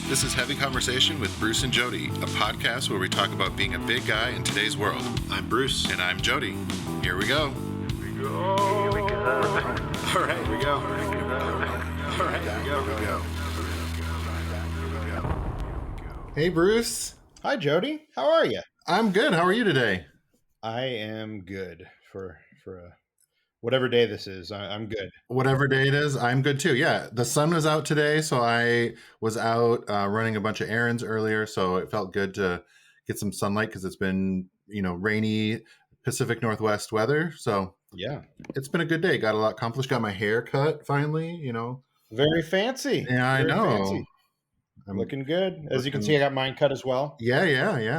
This is Heavy Conversation with Bruce and Jody, a podcast where we talk about being a big guy in today's world. I'm Bruce. And I'm Jody. Here we go. All right, here we go. Hey, Bruce. Hi, Jody. How are you? I'm good. How are you today? I am good for whatever day this is. I'm good. Whatever day it is, I'm good too. Yeah, the sun was out today, so I was out running a bunch of errands earlier, so it felt good to get some sunlight because it's been, rainy Pacific Northwest weather. So yeah, it's been a good day. Got a lot accomplished. Got my hair cut finally. Very fancy. Yeah, I know. Fancy. I'm looking good. As you can see, I got mine cut as well. Yeah.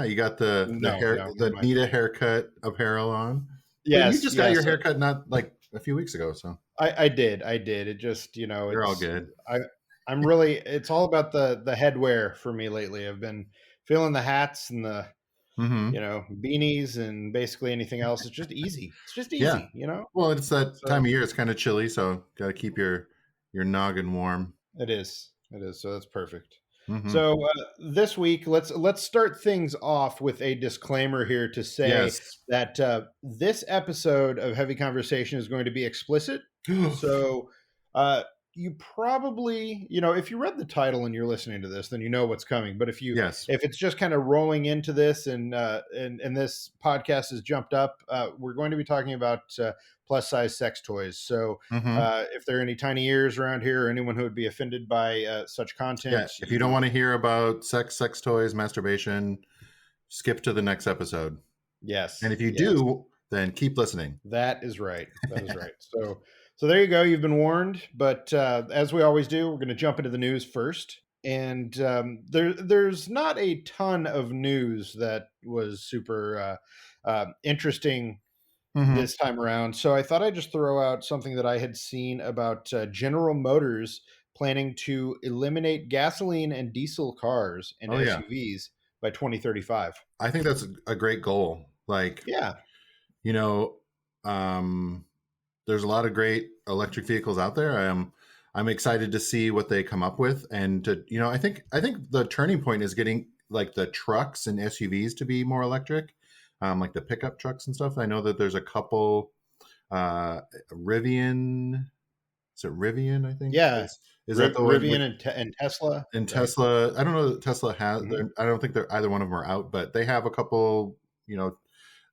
You got the Nita haircut apparel on. Yes, you just got your haircut not like a few weeks ago, so I did. It just you're all good. I'm really. It's all about the headwear for me lately. I've been feeling the hats and the beanies and basically anything else. It's just easy. Yeah. Well, it's that time of year. It's kind of chilly, so got to keep your noggin warm. It is. So that's perfect. Mm-hmm. So this week, let's start things off with a disclaimer here to say that this episode of Heavy Conversation is going to be explicit. So you probably, if you read the title and you're listening to this, then you know what's coming. But if it's just kind of rolling into this and this podcast has jumped up, we're going to be talking about plus size sex toys. So if there are any tiny ears around here or anyone who would be offended by such content. If you don't want to hear about sex toys, masturbation, skip to the next episode. Yes. And if you do, then keep listening. That is right. So there you go. You've been warned. But as we always do, we're going to jump into the news first. And there's not a ton of news that was super interesting this time around. So I thought I'd just throw out something that I had seen about General Motors planning to eliminate gasoline and diesel cars and SUVs by 2035. I think that's a great goal. There's a lot of great electric vehicles out there. I'm excited to see what they come up with, and I think the turning point is getting like the trucks and SUVs to be more electric, like the pickup trucks and stuff. I know that there's a couple, Rivian. Is it Rivian? I think. Yeah. Is that the Rivian and Tesla? And Tesla, I don't know that Tesla has. I don't think either one of them are out, but they have a couple,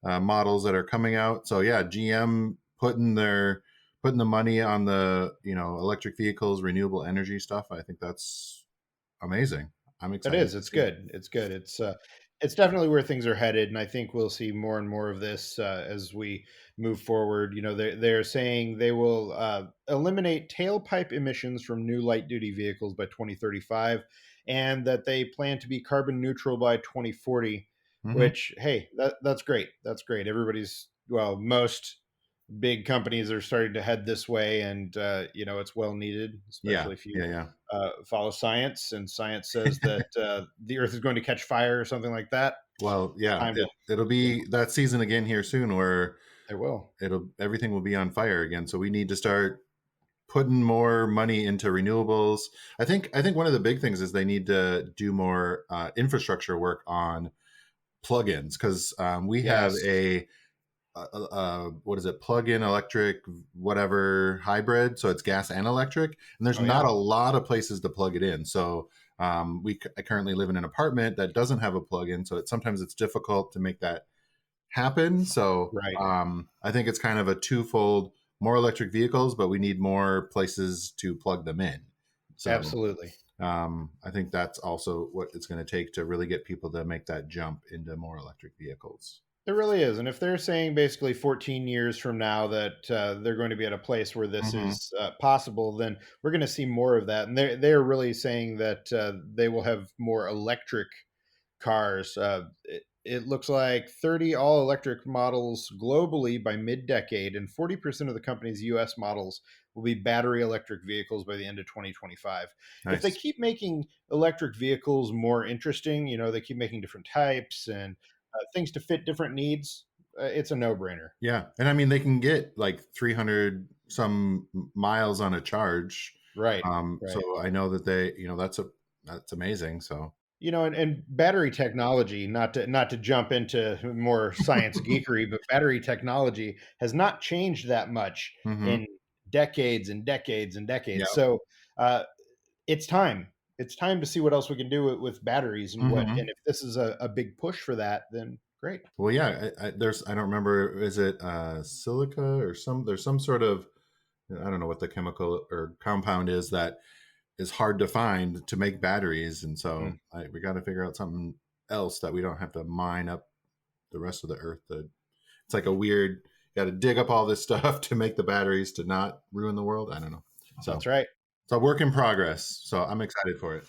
models that are coming out. So yeah, GM putting the money on the electric vehicles, renewable energy stuff. I think that's amazing. I'm excited. It is. It's good. It's definitely where things are headed, and I think we'll see more and more of this as we move forward. They're saying they will eliminate tailpipe emissions from new light-duty vehicles by 2035, and that they plan to be carbon neutral by 2040. Which, hey, that's great. That's great. Most big companies are starting to head this way, and it's well needed, especially if you follow science, and science says that the earth is going to catch fire or something like that. Well, it'll be that season again here soon where everything will be on fire again. So we need to start putting more money into renewables. I think one of the big things is they need to do more infrastructure work on plugins, because we have a plug-in electric whatever hybrid, so it's gas and electric, and there's not a lot of places to plug it in. So I currently live in an apartment that doesn't have a plug-in, so sometimes it's difficult to make that happen. So I think it's kind of a twofold: more electric vehicles, but we need more places to plug them in. So absolutely. I think that's also what it's going to take to really get people to make that jump into more electric vehicles. It really is. And if they're saying basically 14 years from now that they're going to be at a place where this is possible, then we're going to see more of that. And they're really saying that they will have more electric cars. It looks like 30 all-electric models globally by mid-decade, and 40% of the company's U.S. models will be battery electric vehicles by the end of 2025. Nice. If they keep making electric vehicles more interesting, they keep making different types and things to fit different needs, it's a no-brainer. Yeah. And I mean, they can get like 300 some miles on a charge. Right. So I know that they, that's that's amazing. So And battery technology, not to jump into more science geekery, but battery technology has not changed that much hmm in decades and decades and decades. yeah. So uh, it's time. It's time to see what else we can do with batteries and if this is a big push for that, then great. Well, yeah, I don't remember, is it silica or there's some sort of, I don't know what the chemical or compound is that is hard to find to make batteries. And so Mm. we got to figure out something else that we don't have to mine up the rest of the earth. It's like a weird, you got to dig up all this stuff to make the batteries to not ruin the world. I don't know. So That's right. it's a work in progress. So I'm excited for it.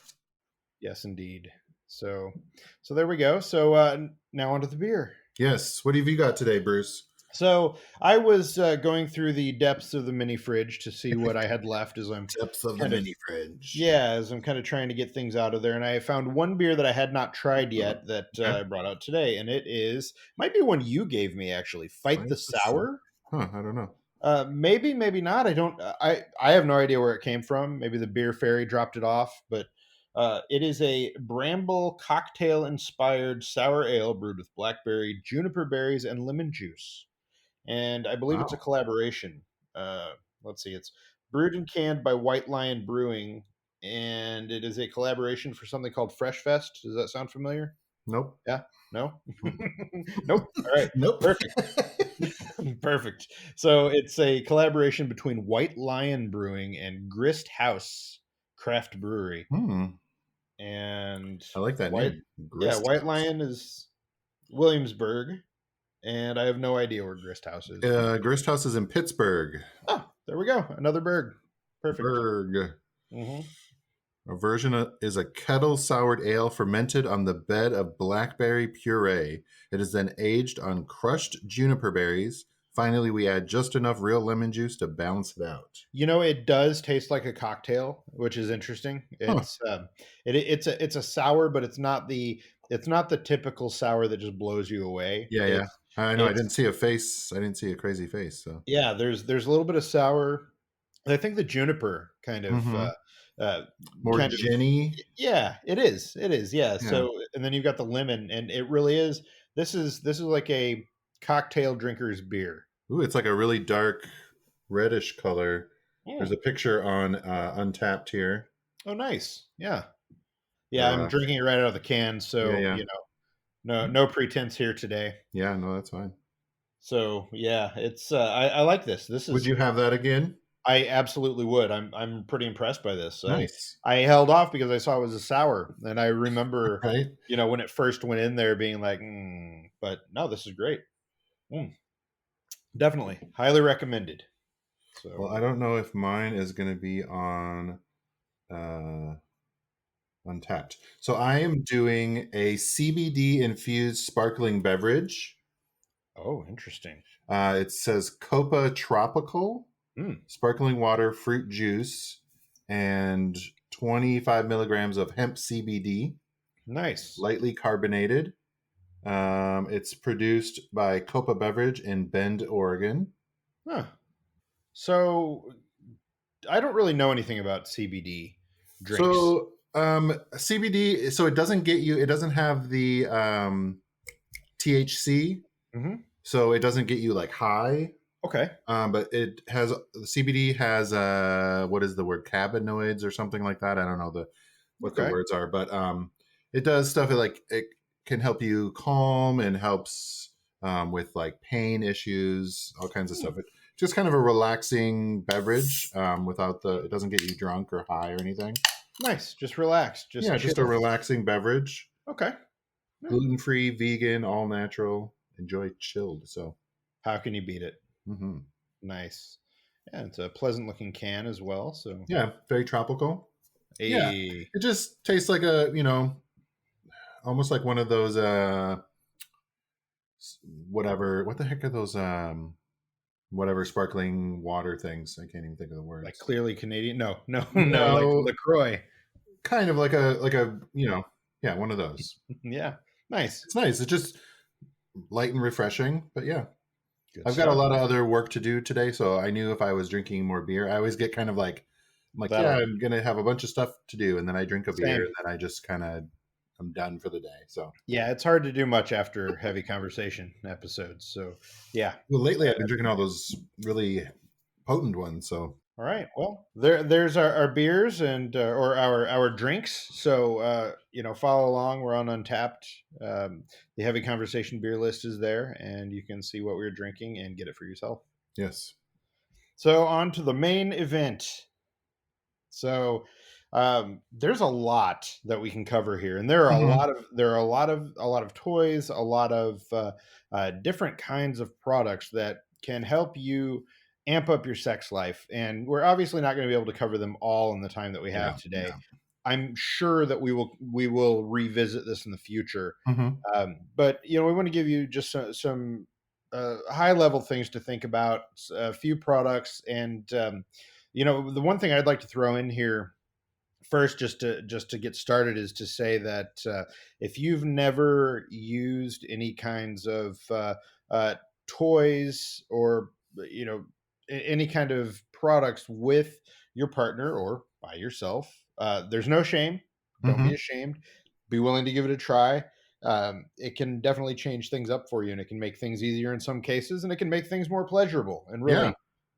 Yes, indeed. So there we go. So now onto the beer. Yes. What have you got today, Bruce? So I was going through the depths of the mini fridge to see what I had left as I'm Depths of the kind of mini fridge. yeah, as I'm kind of trying to get things out of there, and I found one beer that I had not tried yet that Okay. I brought out today, and might be one you gave me actually. Fight the Sour. Huh? I don't know. Maybe, maybe not. I don't. I have no idea where it came from. Maybe the beer fairy dropped it off, but it is a bramble cocktail inspired sour ale brewed with blackberry, juniper berries, and lemon juice. And I believe it's a Wow. collaboration. Let's see, it's brewed and canned by White Lion Brewing, and it is a collaboration for something called Fresh Fest. Does that sound familiar? Nope. Yeah. No. Nope. All right. Nope. Perfect. Perfect. So it's a collaboration between White Lion Brewing and Grist House Craft Brewery. And I like that name. Yeah, Grist White House. Lion is Williamsburg, and I have no idea where Grist House is. Grist House is in Pittsburgh. Oh, there we go. Another Berg. Perfect. Berg. Mm-hmm. A version is a kettle soured ale fermented on the bed of blackberry puree. It is then aged on crushed juniper berries. Finally, we add just enough real lemon juice to balance it out. It does taste like a cocktail, which is interesting. Huh. It's a sour, but it's not the typical sour that just blows you away. Yeah. I know. I didn't see a face. I didn't see a crazy face. So yeah, there's a little bit of sour. I think the juniper kind of more kind of, ginny. yeah, it is. Yeah. So and then you've got the lemon, and it really is. This is like a cocktail drinker's beer. Ooh, it's like a really dark reddish color. Mm. There's a picture on Untapped here. Oh, nice. Yeah. I'm drinking it right out of the can, so no pretense here today. Yeah, no, that's fine. So yeah, it's I like this. This is. Would you have that again? I absolutely would. I'm pretty impressed by this. Nice. I held off because I saw it was a sour, and I remember, right? When it first went in there, being like, but no, this is great. Definitely, highly recommended. So, well, I don't know if mine is going to be on Untapped. So I am doing a CBD infused sparkling beverage. Oh, interesting. It says Copa Tropical, sparkling water, fruit juice, and 25 milligrams of hemp CBD. Nice. Lightly carbonated. It's produced by Copa Beverage in Bend, Oregon. Huh. So I don't really know anything about CBD drinks. So CBD, so it doesn't have the THC. Mm-hmm. So it doesn't get you like high. Okay. But the CBD has what is the word, cannabinoids or something like that. I don't know what the words are, but it does stuff like it can help you calm and helps with like pain issues, all kinds of stuff. It's just kind of a relaxing beverage it doesn't get you drunk or high or anything. Nice. Just relax. Just a relaxing beverage. Okay. Gluten-free, vegan, all natural. Enjoy chilled. So how can you beat it? Mm-hmm. Nice. Yeah, it's a pleasant looking can as well. So yeah, very tropical. Hey. Yeah, it just tastes like almost like one of those what the heck are those whatever sparkling water things. I can't even think of the words. Like Clearly Canadian? No, like LaCroix. Kind of like a one of those. Yeah, nice. It's nice. It's just light and refreshing, but yeah. Good I've stuff. got a lot of other work to do today, so I knew if I was drinking more beer, I always get kind of like I'm like, yeah, That'll I'm gonna have a bunch of stuff to do, and then I drink a beer, same. and then I just kind of I'm done for the day. So Yeah, it's hard to do much after heavy conversation episodes. So, yeah. well, lately I've been Uh, drinking all those really potent ones. So all right. Well, there's our beers and or our drinks. So follow along. We're on Untapped. The heavy conversation beer list is there, and you can see what we're drinking and get it for yourself. yes. So on to the main event. So there's a lot that we can cover here, and there are Mhm. a lot of toys, a lot of different kinds of products that can help you amp up your sex life. And we're obviously not going to be able to cover them all in the time that we Yeah. have today. Yeah. I'm sure that we will revisit this in the future, Hmm. but we want to give you just some high level things to think about, a few products, and the one thing I'd like to throw in here first, just to get started, is to say that if you've never used any kinds of toys or any kind of products with your partner or by yourself, there's no shame. Don't be Hmm. ashamed. Be willing to give it a try. It can definitely change things up for you, and it can make things easier in some cases, and it can make things more pleasurable. And Yeah. really,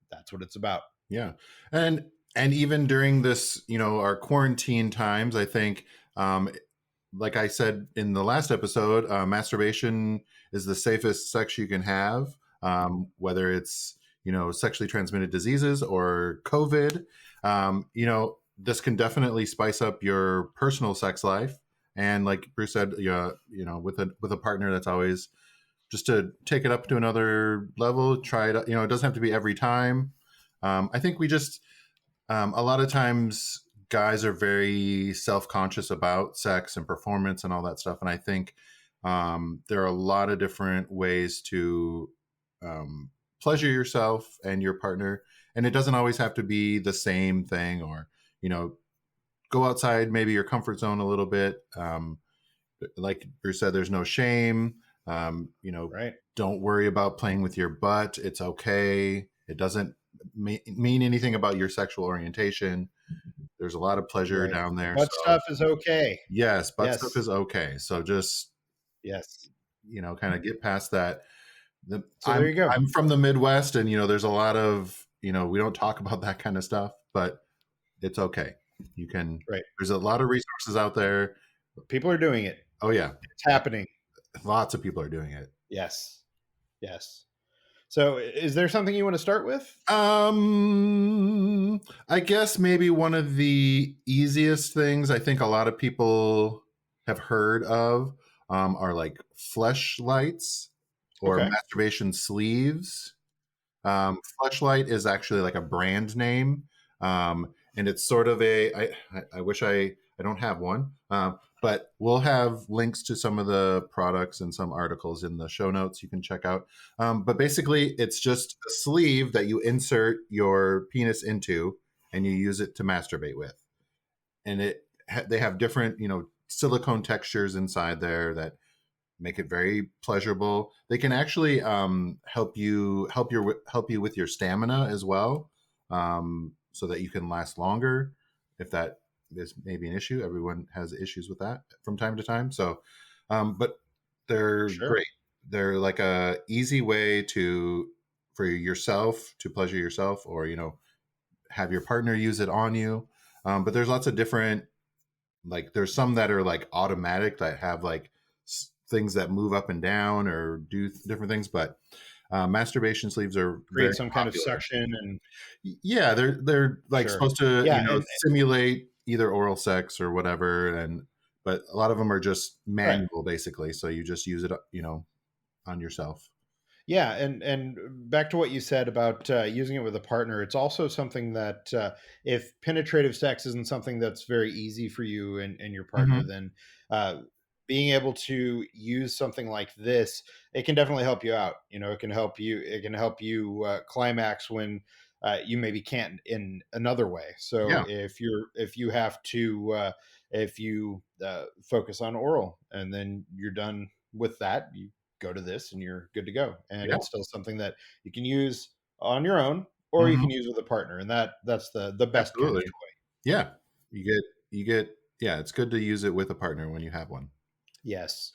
that's what it's about. Yeah. And even during this, our quarantine times, I think, um, like I said in the last episode, masturbation is the safest sex you can have, whether it's, sexually transmitted diseases or COVID. This can definitely spice up your personal sex life. And like Bruce said, with a partner, that's always just to take it up to another level. Try it. It doesn't have to be every time. I think we just a lot of times guys are very self-conscious about sex and performance and all that stuff, and I think there are a lot of different ways to pleasure yourself and your partner, and it doesn't always have to be the same thing, or go outside maybe your comfort zone a little bit. Like Bruce said, there's no shame. Right. Don't worry about playing with your butt. It's okay. It doesn't mean anything about your sexual orientation. There's a lot of pleasure Right. down there. Butt So stuff is okay. yes, butt stuff Yes. is okay. So just Yes. kind of get past that. So there you go. I'm from the Midwest, and there's a lot of we don't talk about that kind of stuff, but it's okay. You can. Right. There's a lot of resources out there. People are doing it. Oh yeah, It's happening. lots of people are doing it. Yes. Yes. So is there something you want to start with? I guess maybe one of the easiest things I think a lot of people have heard of are like fleshlights or Okay. masturbation sleeves. Fleshlight is actually like a brand name, and it's sort of I wish I don't have one, but we'll have links to some of the products and some articles in the show notes you can check out. But basically, it's just a sleeve that you insert your penis into, and you use it to masturbate with. And they have different silicone textures inside there that make it very pleasurable. They can actually help you with your stamina as well, so that you can last longer. If that is maybe an issue, everyone has issues with that from time to time. So, but they're Sure. great. They're like a easy way for yourself to pleasure yourself, or have your partner use it on you. But there's lots of different, like there's some that are like automatic that have like things that move up and down or do different things, but masturbation sleeves are very Create some kind of popular. suction and Yeah, they're like sure. supposed to Yeah, and simulate either oral sex or whatever, but a lot of them are just right. manual basically, so you just use it on yourself. Yeah, and back to what you said about using it with a partner, it's also something that if penetrative sex isn't something that's very easy for you and your partner, Hmm. then uh, being able to use something like this, it can definitely help you out. It can help you. It can help you climax when you maybe can't in another way. So Yeah. if you focus on oral and then you're done with that, you go to this and you're good to go, and Yeah. it's still something that you can use on your own or you Hmm. can use with a partner, and that's the best kind of Absolutely. toy. Yeah, you get yeah. It's good to use it with a partner when you have one. Yes.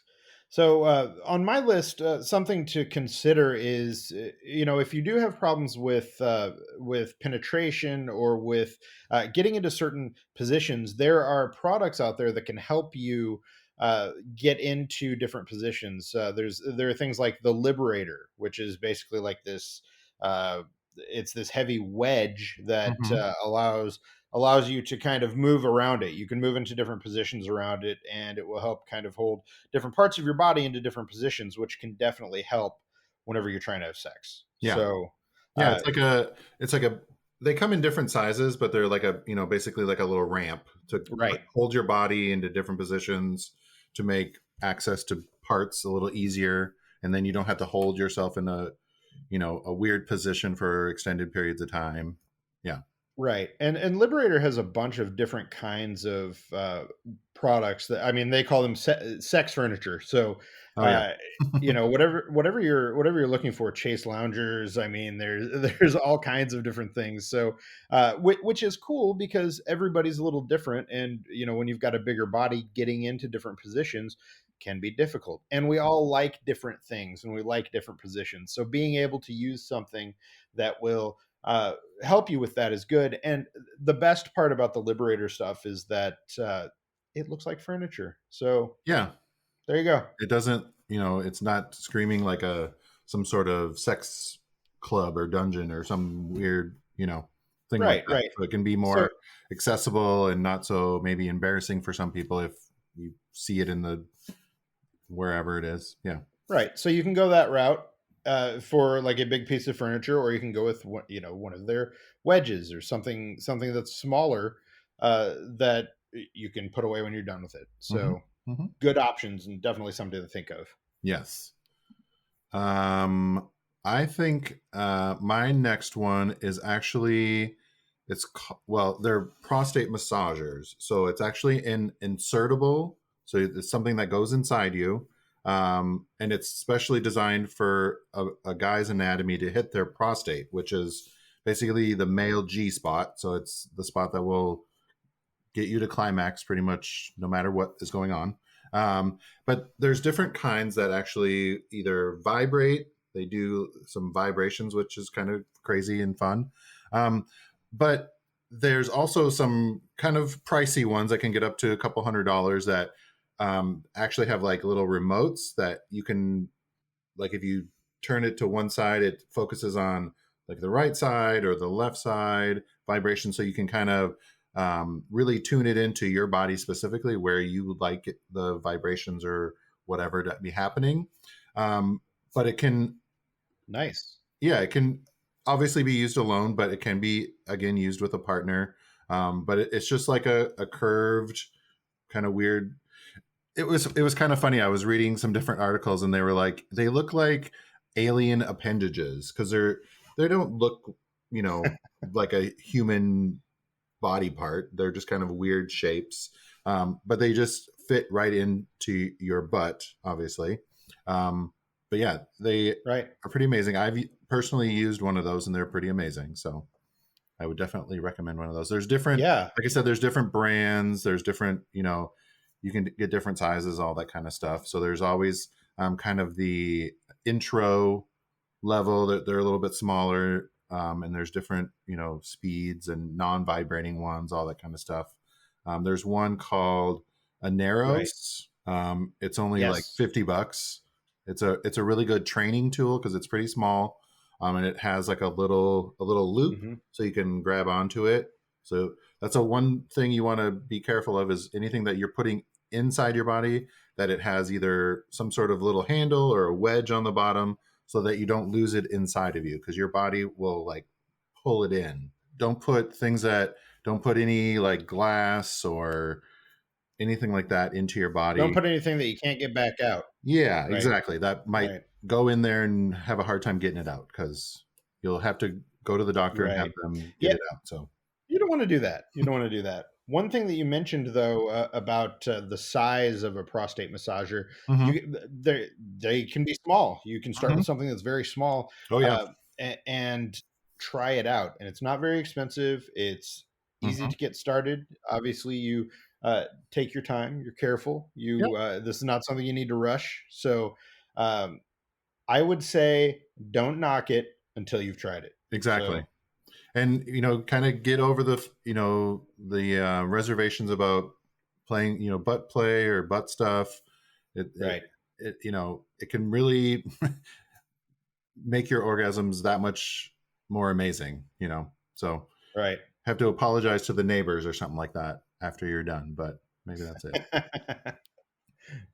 So on my list, something to consider is, if you do have problems with penetration or with getting into certain positions, there are products out there that can help you get into different positions. There are things like the Liberator, which is basically like this. It's this heavy wedge that Hmm. allows you to kind of move around it. You can move into different positions around it, and it will help kind of hold different parts of your body into different positions, which can definitely help whenever you're trying to have sex. Yeah, So, yeah. uh, It's like a. They come in different sizes, but they're like a basically like a little ramp to like right, hold your body into different positions to make access to parts a little easier, and then you don't have to hold yourself in a weird position for extended periods of time. Yeah. right, and Liberator has a bunch of different kinds of products that, I mean, they call them sex furniture. So, Oh yeah. uh, whatever you're looking for, chase loungers. I mean, there's there's all kinds of different things. So, which is cool because everybody's a little different, and when you've got a bigger body, getting into different positions can be difficult. And we all like different things, and we like different positions. So, being able to use something that will help you with that is good. And the best part about the Liberator stuff is that it looks like furniture. So Yeah. there you go. It doesn't, it's not screaming like a some sort of sex club or dungeon or some weird, thing like Right, that. right. So it can be So more accessible and not so maybe embarrassing for some people if you see it in the wherever it is. Yeah. right. So you can go that route for like a big piece of furniture, or you can go with one of their wedges or something that's smaller that you can put away when you're done with it. Hmm. So Hmm. good options and definitely something to think of. Yes. Um, I think my next one is actually well, they're prostate massagers. So it's actually insertable. So it's something that goes inside you, and it's specially designed for a guy's anatomy to hit their prostate, which is basically the male G spot. So it's the spot that will get you to climax pretty much no matter what is going on. But there's different kinds that actually either vibrate, they do some vibrations, which is kind of crazy and fun. But there's also some kind of pricey ones that can get up to a couple $100 that actually have like little remotes that you can, like, if you turn it to one side, it focuses on like the right side or the left side vibration. So you can kind of really tune it into your body specifically where you would like the vibrations or whatever to be happening. But it can, Nice. yeah, it can obviously be used alone, but it can be again used with a partner. But it's just like a curved, kind of weird. It was kind of funny. I was reading some different articles and they were like they look like alien appendages because they don't look, you know, like a human body part. They're just kind of weird shapes, but they just fit right into your butt, obviously. But yeah, they Right. are pretty amazing. I've personally used one of those, and they're pretty amazing. So I would definitely recommend one of those. There's different, Yeah. like I said, there's different brands. There's different, you can get different sizes, all that kind of stuff. So there's always kind of the intro level that they're a little bit smaller, and there's different speeds and non-vibrating ones, all that kind of stuff. There's one called Right. Aneros. It's only like Yes. $50. It's a really good training tool because it's pretty small, and it has like a little loop Hmm. so you can grab onto it. So that's a one thing you want to be careful of is anything that you're putting inside your body, that it has either some sort of little handle or a wedge on the bottom so that you don't lose it inside of you because your body will like pull it in. Don't put any like glass or anything like that into your Don't body. put anything that you can't get back out. Yeah, Right. exactly. That might Right. go in there and have a hard time getting it out because you'll have to go to the doctor and have Right. them get Yeah. it out. So, You don't want to do that. You don't want to do that. One thing that you mentioned though about the size of a prostate massager, mhm, they can be small. You can start mhm. with something that's very small Oh yeah, and try it out. And it's not very expensive. It's easy Mhm. to get started. Obviously, you take your time. You're careful. Yep. This is not something you need to rush. So um, I would say don't knock it until you've tried it. Exactly. So And kind of get over the reservations about playing butt play or butt stuff. It right, it can really make your orgasms that much more amazing. So right. have to apologize to the neighbors or something like that after you're done, but maybe that's it.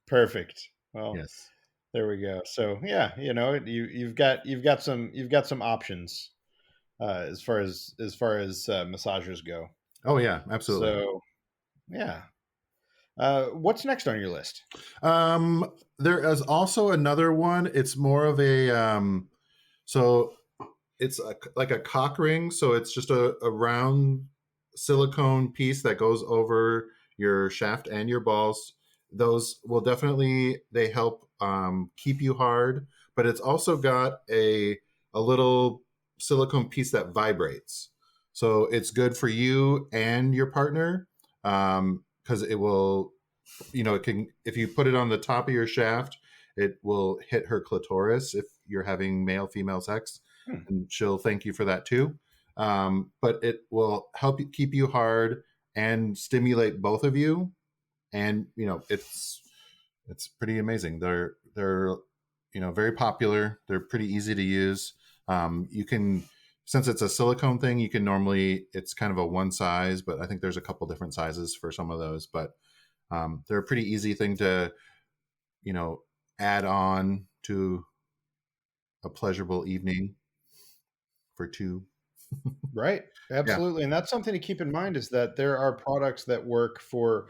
Perfect. Well, Yes. there we go. So yeah, you've got some options as far as massagers go. Oh yeah, absolutely. So yeah. What's next on your list? There is also another one. It's more of a so it's like a cock ring. So it's just a round silicone piece that goes over your shaft and your balls. Those will definitely they help keep you hard, but it's also got a little silicone piece that vibrates. So it's good for you and your partner because it will it can if you put it on the top of your shaft, it will hit her clitoris if you're having male female sex, Hmm. and she'll thank you for that too. But it will help you keep you hard and stimulate both of you, and it's pretty amazing. They're very popular. They're pretty easy to use. You can since it's a silicone thing, you can normally it's kind of a one size, but I think there's a couple different sizes for some of those, but they're a pretty easy thing to, add on to a pleasurable evening for two. Right. Yeah. Absolutely. And that's something to keep in mind is that there are products that work for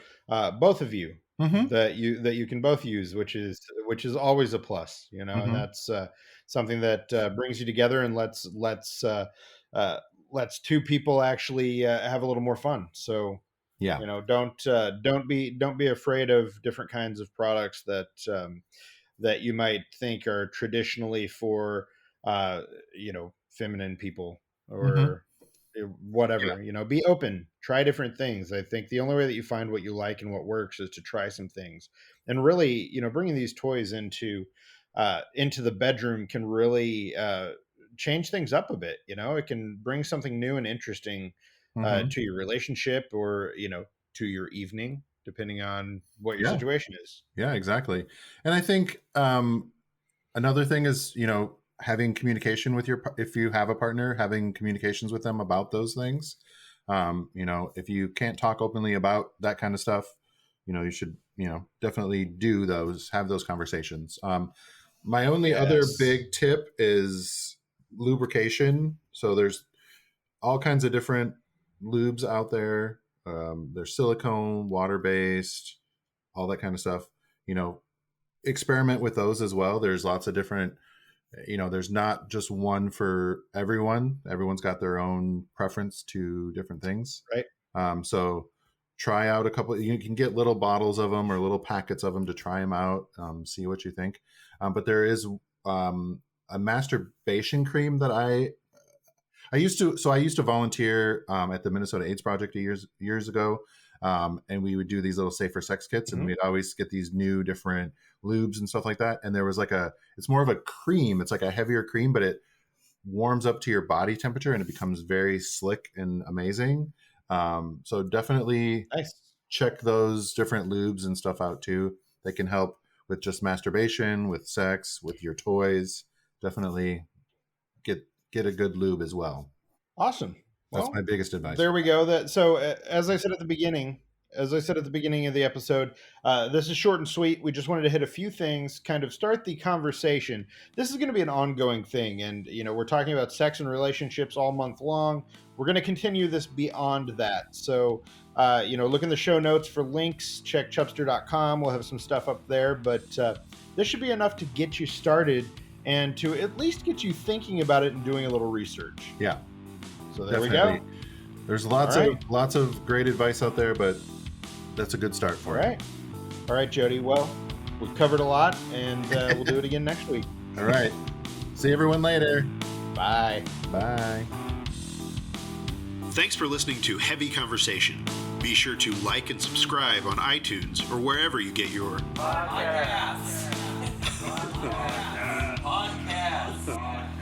both of you Mm-hmm. that you can both use, which is always a plus, and Mm-hmm. that's something that brings you together and uh, lets two people actually have a little more fun. So Yeah. don't be afraid of different kinds of products that you might think are traditionally for uh, feminine people Mm-hmm. or Yeah. whatever. Be open, try different things. I think the only way that you find what you like and what works is to try some things. And really, bringing these toys into the bedroom can really change things up a bit. It can bring something new and interesting Mm-hmm. to your relationship or to your evening, depending on what your Yeah. situation is. Yeah. Exactly. And I think another thing is having communication with if you have a partner, having communications with them about those things. If you can't talk openly about that kind of stuff, you should definitely have those conversations. My only other Yes. big tip is lubrication. So there's all kinds of different lubes out there. There's silicone, water based, all that kind of stuff. You know, experiment with those as well. There's lots of different, there's not just one for everyone. Everyone's got their own preference to different things. Right. So try out a couple. You can get little bottles of them or little packets of them to try them out. See what you think. But there is a masturbation cream that I used to volunteer at the Minnesota AIDS Project years ago, and we would do these little safer sex kits, and Mhm. we'd always get these new different lubes and stuff like that. And there was it's more of a cream. It's like a heavier cream, but it warms up to your body temperature, and it becomes very slick and amazing. So definitely Nice. check those different lubes and stuff out too. They can help with just masturbation, with sex, with your toys. Definitely get a good lube as well. Awesome. That's my Well, biggest advice. there we go. As I said at the beginning of the episode, this is short and sweet. We just wanted to hit a few things, kind of start the conversation. This is going to be an ongoing thing, and we're talking about sex and relationships all month long. We're going to continue this beyond that. So, look in the show notes for links. Check chubster.com. We'll have some stuff up there, but this should be enough to get you started and to at least get you thinking about it and doing a little research. Yeah, So there we definitely. go. There's All right. lots of great advice out there, but that's a good start All for it. right. All right, Jody. Well, we've covered a lot, and we'll do it again next week. All right. See everyone later. Bye. Bye. Thanks for listening to Heavy Conversation. Be sure to like and subscribe on iTunes or wherever you get your podcasts. Podcasts.